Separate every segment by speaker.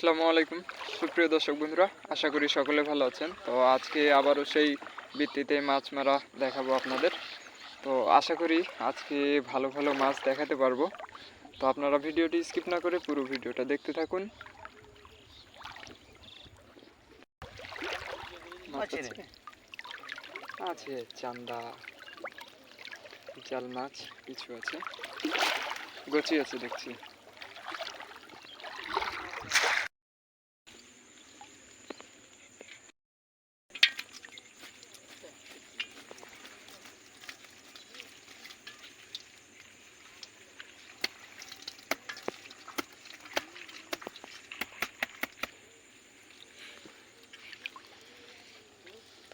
Speaker 1: আসসালামু আলাইকুম সুপ্রিয় দর্শক বন্ধুরা, আশা করি সকলে ভালো আছেন। তো আজকে আবারও সেই বৃত্তিতে মাছ মারা দেখাবো আপনাদের। তো আশা করি আজকে ভালো ভালো মাছ দেখাতে পারবো। তো আপনারা ভিডিওটি স্কিপ না করে পুরো ভিডিওটা দেখতে থাকুন। আছে চান্দা, জাল মাছ কিছু আছে, গচি আছে দেখছি।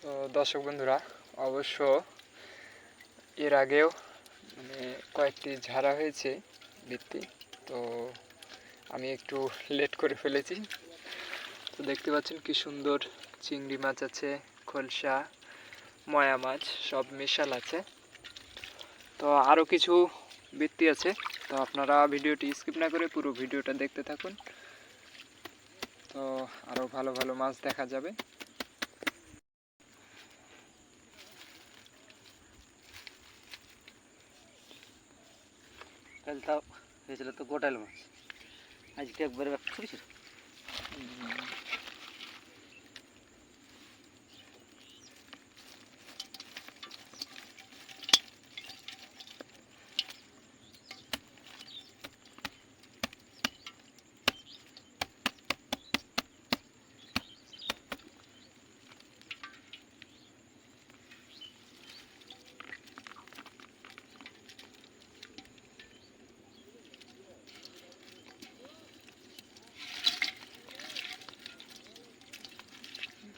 Speaker 1: তো দর্শক বন্ধুরা, অবশ্য এর আগেও কয়েকটি ঝাড়া হয়েছে বৃত্তি, তো আমি একটু লেট করে ফেলেছি। তো দেখতে পাচ্ছেন কি সুন্দর চিংড়ি মাছ আছে, খলসা, ময়া মাছ সব মিশাল আছে। তো আরও কিছু বৃত্তি আছে, তো আপনারা ভিডিওটি স্কিপ না করে পুরো ভিডিওটা দেখতে থাকুন। তো আরও ভালো ভালো মাছ দেখা যাবে।
Speaker 2: কাল তাও হয়েছিল তো গোটাল মাছ, আজকে একবারে ছোট ছোট।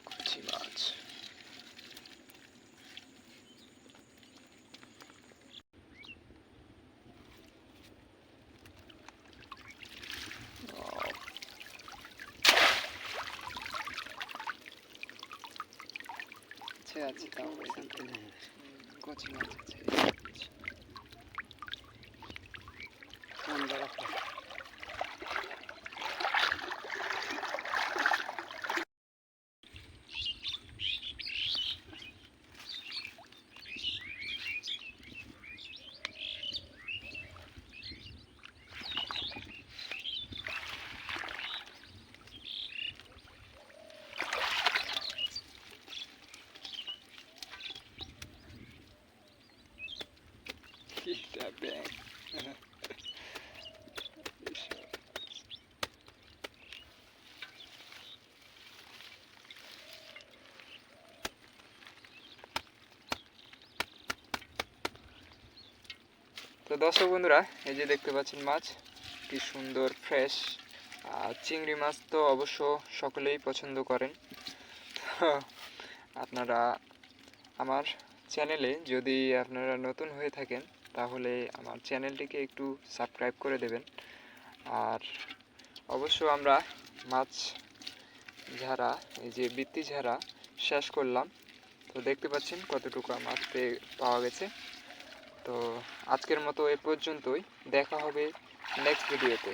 Speaker 1: কচি মাছ, আছে তাও কচি মাছ আছে। তো দর্শক বন্ধুরা, এই যে দেখতে পাচ্ছেন মাছ কি সুন্দর ফ্রেশ। আর চিংড়ি মাছ তো অবশ্য সকলেই পছন্দ করেন। তো আপনারা আমার চ্যানেলে যদি আপনারা নতুন হয়ে থাকেন তাহলে আমার চ্যানেলটিকে একটু সাবস্ক্রাইব করে দেবেন। আর অবশ্য আমরা মাছ ঝাড়া, এই যে বৃত্তি ঝাড়া শেষ করলাম। তো দেখতে পাচ্ছেন কতটুকু মাছ পাওয়া গেছে। তো আজকের মতো এ পর্যন্তই, দেখা হবে নেক্সট ভিডিওতে।